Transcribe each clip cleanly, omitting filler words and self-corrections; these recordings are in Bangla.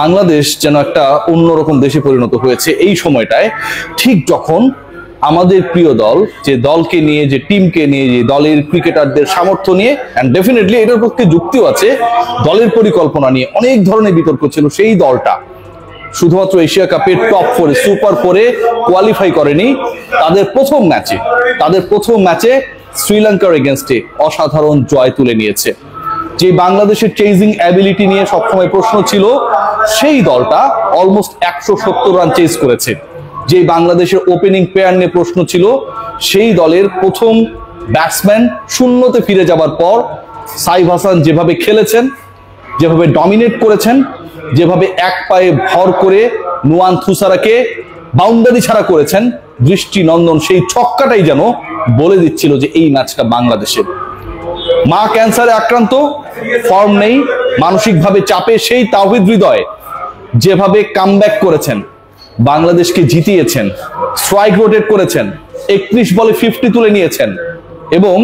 বাংলাদেশ যেন একটা অন্যরকম দেশে পরিণত হয়েছে এই সময়টায়, ঠিক যখন আমাদের প্রিয় দল যে দলকে নিয়ে, যে টিমকে নিয়ে, যে দলের ক্রিকেটারদের সামর্থ্য নিয়ে, এন্ড ডেফিনেটলি এটার পক্ষে যুক্তিও আছে, দলের পরিকল্পনা নিয়ে অনেক ধরনের বিতর্ক ছিল, সেই দলটা শুধুমাত্র এশিয়া কাপের টপ 4 সুপার 4-এ কোয়ালিফাই করেনি। তাদের প্রথম ম্যাচে শ্রীলঙ্কার এগেইনস্টে অসাধারণ জয় তুলে নিয়েছে। যে বাংলাদেশের চেজিং অ্যাবিলিটি নিয়ে সবসময় প্রশ্ন ছিল, সেই দলটা অলমোস্ট 170 রান চেজ করেছে। যে বাংলাদেশের ওপেনিং পেয়ার নিয়ে প্রশ্ন ছিল, সেই দলের প্রথম ব্যাটসম্যান শূন্যতে ফিরে যাবার পর সাইফ হাসান যেভাবে খেলেছেন, যেভাবে ডমিনেট করেছেন, যেভাবে এক পায়ে ভর করে নুয়ান থুসারাকে বাউন্ডারি ছাড়া করেছেন, দৃষ্টিনন্দন সেই ছক্কাটাই যেন বলে দিচ্ছিল যে এই ম্যাচটা বাংলাদেশের। মা ক্যান্সারে আক্রান্ত, ফর্ম নেই, মানসিকভাবে চাপে সেই তাওহিদ হৃদয় যেভাবে কামব্যাক করেছেন, বাংলাদেশকে জিতিয়েছেন, স্ট্রাইক রোটেট করেছেন, 31 বলে 50 তুলে নিয়েছেন, এবং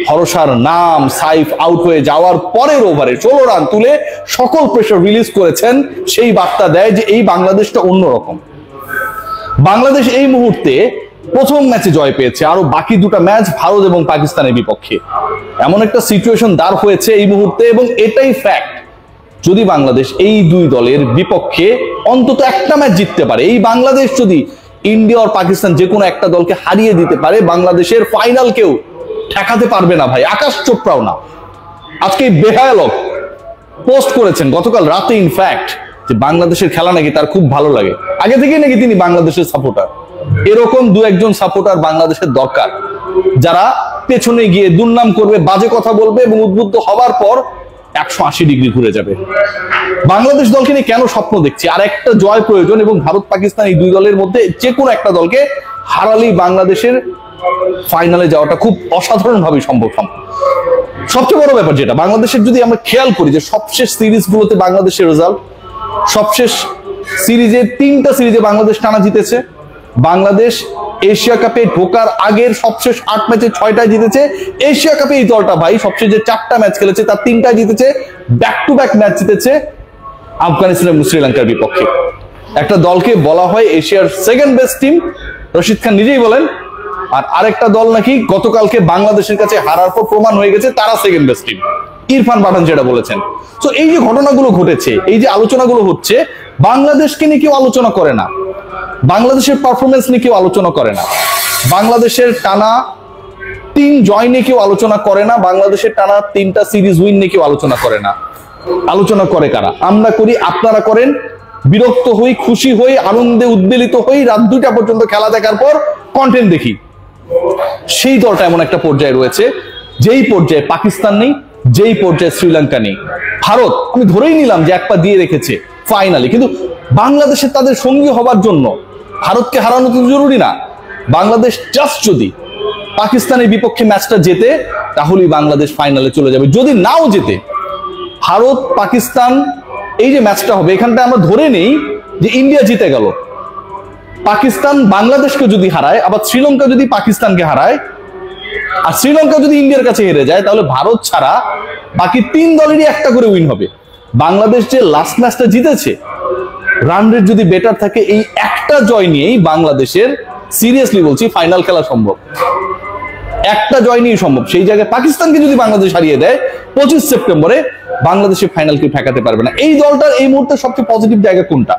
ভরসার নাম সাইফ আউট হয়ে যাওয়ার পরের ওভারে 16 রান তুলে সকল প্রেসার রিলিজ করেছেন। সেই বার্তা দেয় যে এই বাংলাদেশটা অন্যরকম। বাংলাদেশ এই মুহূর্তে প্রথম ম্যাচে জয় পেয়েছে, আরো বাকি দুটো ম্যাচ ভারত এবং পাকিস্তানের বিপক্ষে। এমন একটা সিচুয়েশন দাঁড় হয়েছে এই মুহূর্তে, এবং এটাই ফ্যাক্ট, যদি বাংলাদেশ এই দুই দলের বিপক্ষে অন্তত একটা ম্যাচ জিততে পারে, এই বাংলাদেশ যদি ইন্ডিয়া আর পাকিস্তান যে কোনো একটা দলকে হারিয়ে দিতে পারে, বাংলাদেশের ফাইনাল কেউ ঠেকাতে পারবে না ভাই, আকাশ চোপড়াও না। আজকে বেহায়ালক পোস্ট করেছেন গতকাল রাতে, ইনফ্যাক্ট, যে বাংলাদেশের খেলা নাকি তার খুব ভালো লাগে, আগে থেকেই নাকি তিনি বাংলাদেশের সাপোর্টার। এরকম দু একজন সাপোর্টার বাংলাদেশের দরকার, যারা পেছনে গিয়ে দুর্নাম করবে, বাজে কথা বলবে, এবং উদ্বুদ্ধ হবার পর 180 ডিগ্রি ঘুরে যাবে। বাংলাদেশ দলকে নিয়ে কেন স্বপ্ন দেখছি, আর একটা জয় প্রয়োজন, এবং ভারত পাকিস্তান এই দুই দলের মধ্যে যে কোনো একটা দলকে হারালেই বাংলাদেশের ফাইনালে যাওয়াটা খুব অসাধারণভাবে সম্ভব। সবচেয়ে বড় ব্যাপার যেটা বাংলাদেশের, যদি আমরা খেয়াল করি যে সবশেষ সিরিজগুলোতে বাংলাদেশের রেজাল্ট, সবশেষ সিরিজে 3টা সিরিজে বাংলাদেশ টানা জিতেছে। বাংলাদেশ এশিয়া কাপে ঢোকার আগের সবশেষ 8 ম্যাচে 6টায় জিতেছে। এশিয়া কাপে এই দলটা ভাই সবশেষ যে 4টা ম্যাচ খেলেছে তার 3টায় জিতেছে, ব্যাক টু ব্যাক ম্যাচ জিতেছে আফগানিস্তান এবং শ্রীলঙ্কার বিপক্ষে। একটা দলকে বলা হয় এশিয়ার second best team, Rashid Khan নিজেই বলেন, আর আরেকটা দল নাকি গতকালকে বাংলাদেশের কাছে হারার পর প্রমাণ হয়ে গেছে তারা সেকেন্ড বেস্ট টিম, ইরফান পাঠান যেটা বলেছেন। তো এই যে ঘটনাগুলো ঘটেছে, এই যে আলোচনাগুলো হচ্ছে, বাংলাদেশকে নিয়ে কেউ আলোচনা করে না, বাংলাদেশের পারফরমেন্স নিয়ে কেউ আলোচনা করে না, বাংলাদেশের টানা 3 জয় নিয়ে কেউ আলোচনা করে না, বাংলাদেশের টানা 3টা সিরিজ উইন নিয়ে কেউ আলোচনা করে না। আলোচনা করে কারা? আমরা করি, আপনারা করেন। বিরক্ত হই, খুশি হই, আনন্দে উদ্বেলিত হই, রাত 2টা পর্যন্ত খেলা দেখার পর কন্টেন্ট দেখি। সেই দলটা এমন একটা পর্যায়ে রয়েছে, যেই পর্যায়ে পাকিস্তান নেই, যেই পর্যায়ে শ্রীলঙ্কা নেই। ভারত আমি ধরেই নিলাম যে এক পা দিয়ে রেখেছে ফাইনালি, কিন্তু বাংলাদেশের তাদের সঙ্গী হবার জন্য ভারতকে হারানো তো জরুরি না। বাংলাদেশ জাস্ট যদি পাকিস্তানের বিপক্ষে ম্যাচটা জেতে, তাহলেই বাংলাদেশ ফাইনালে চলে যাবে। যদি নাও জেতে, ভারত পাকিস্তান এই যে ম্যাচটা হবে, এখানটা আমরা ধরে নেই যে ইন্ডিয়া জিতে গেল, পাকিস্তান বাংলাদেশকে যদি হারায়, আবার শ্রীলঙ্কা যদি পাকিস্তানকে হারায়, আর শ্রীলঙ্কা যদি ইন্ডিয়ার কাছে হেরে যায়, তাহলে ভারত ছাড়া বাকি 3 দলেরই একটা করে উইন হবে। বাংলাদেশ যে লাস্ট ম্যাচটা জিতেছে, রান রেট যদি বেটার থাকে, এই একটা জয় নিয়েই বাংলাদেশের, সিরিয়াসলি বলছি, ফাইনাল খেলা সম্ভব। একটা জয় নিয়েই সম্ভব। সেই জায়গায় পাকিস্তানকে যদি বাংলাদেশ হারিয়ে দেয় 25 সেপ্টেম্বরে, বাংলাদেশের ফাইনাল কেউ ঠেকাতে পারবে না। এই দলটার এই মুহূর্তে সবচেয়ে পজিটিভ জায়গা কোনটা?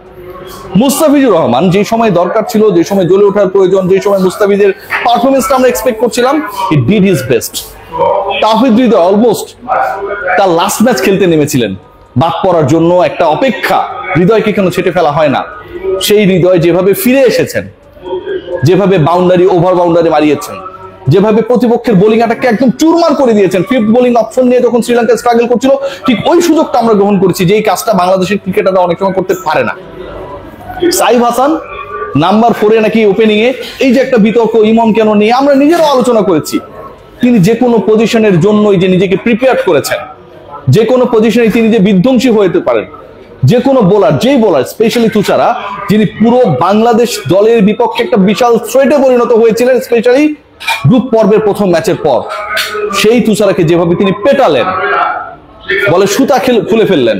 মুস্তাফিজুর রহমান যে সময় দরকার ছিল, যে সময় জ্বলে ওঠার প্রয়োজন, যে সময় মুস্তাফিজের পারফরমেন্সটা আমরা এক্সপেক্ট করছিলাম, he did his best. Towhid Hridoy almost তার লাস্ট ম্যাচ খেলতে নেমেছিলেন, বাদ পড়ার জন্য একটা অপেক্ষা, হৃদয়কে কেন ছেটে ফেলা হয় না। সেই হৃদয় যেভাবে ফিরে এসেছেন, যেভাবে বাউন্ডারি ওভার বাউন্ডারি মারিয়েছেন, যেভাবে প্রতিপক্ষের বোলিং অ্যাটাককে একদম চুরমার করে দিয়েছেন, 5th বোলিং অপশন নিয়ে যখন শ্রীলঙ্কা স্ট্রাগল করছিল, ঠিক ওই সুযোগটা আমরা গ্রহণ করেছি, যে এই কাজটা বাংলাদেশের ক্রিকেটাররা অনেক সময় করতে পারে না। সাইফ হাসান নাম্বার 4-এ নাকি ওপেনিং এ, এই যে একটা বিতর্ক ইমন কেন নিয়ে আমরা নিজেরাও আলোচনা করেছি। তিনি যে কোনো পজিশনের জন্যই যে নিজেকে প্রিপেয়ার করেছেন, যে কোনো পজিশনে তিনি যে বিধ্বংসী হতে পারেন, যে কোনো বোলার, যেই বোলার, স্পেশালি তুষারা, যিনি পুরো বাংলাদেশ দলের বিপক্ষে একটা বিশাল থ্রেটে পরিণত হয়েছিলেন, স্পেশালি গ্রুপ পর্বের প্রথম ম্যাচের পর, সেই তুষারাকে যেভাবে তিনি পেটালেন, বলে সুতা খুলে ফেললেন।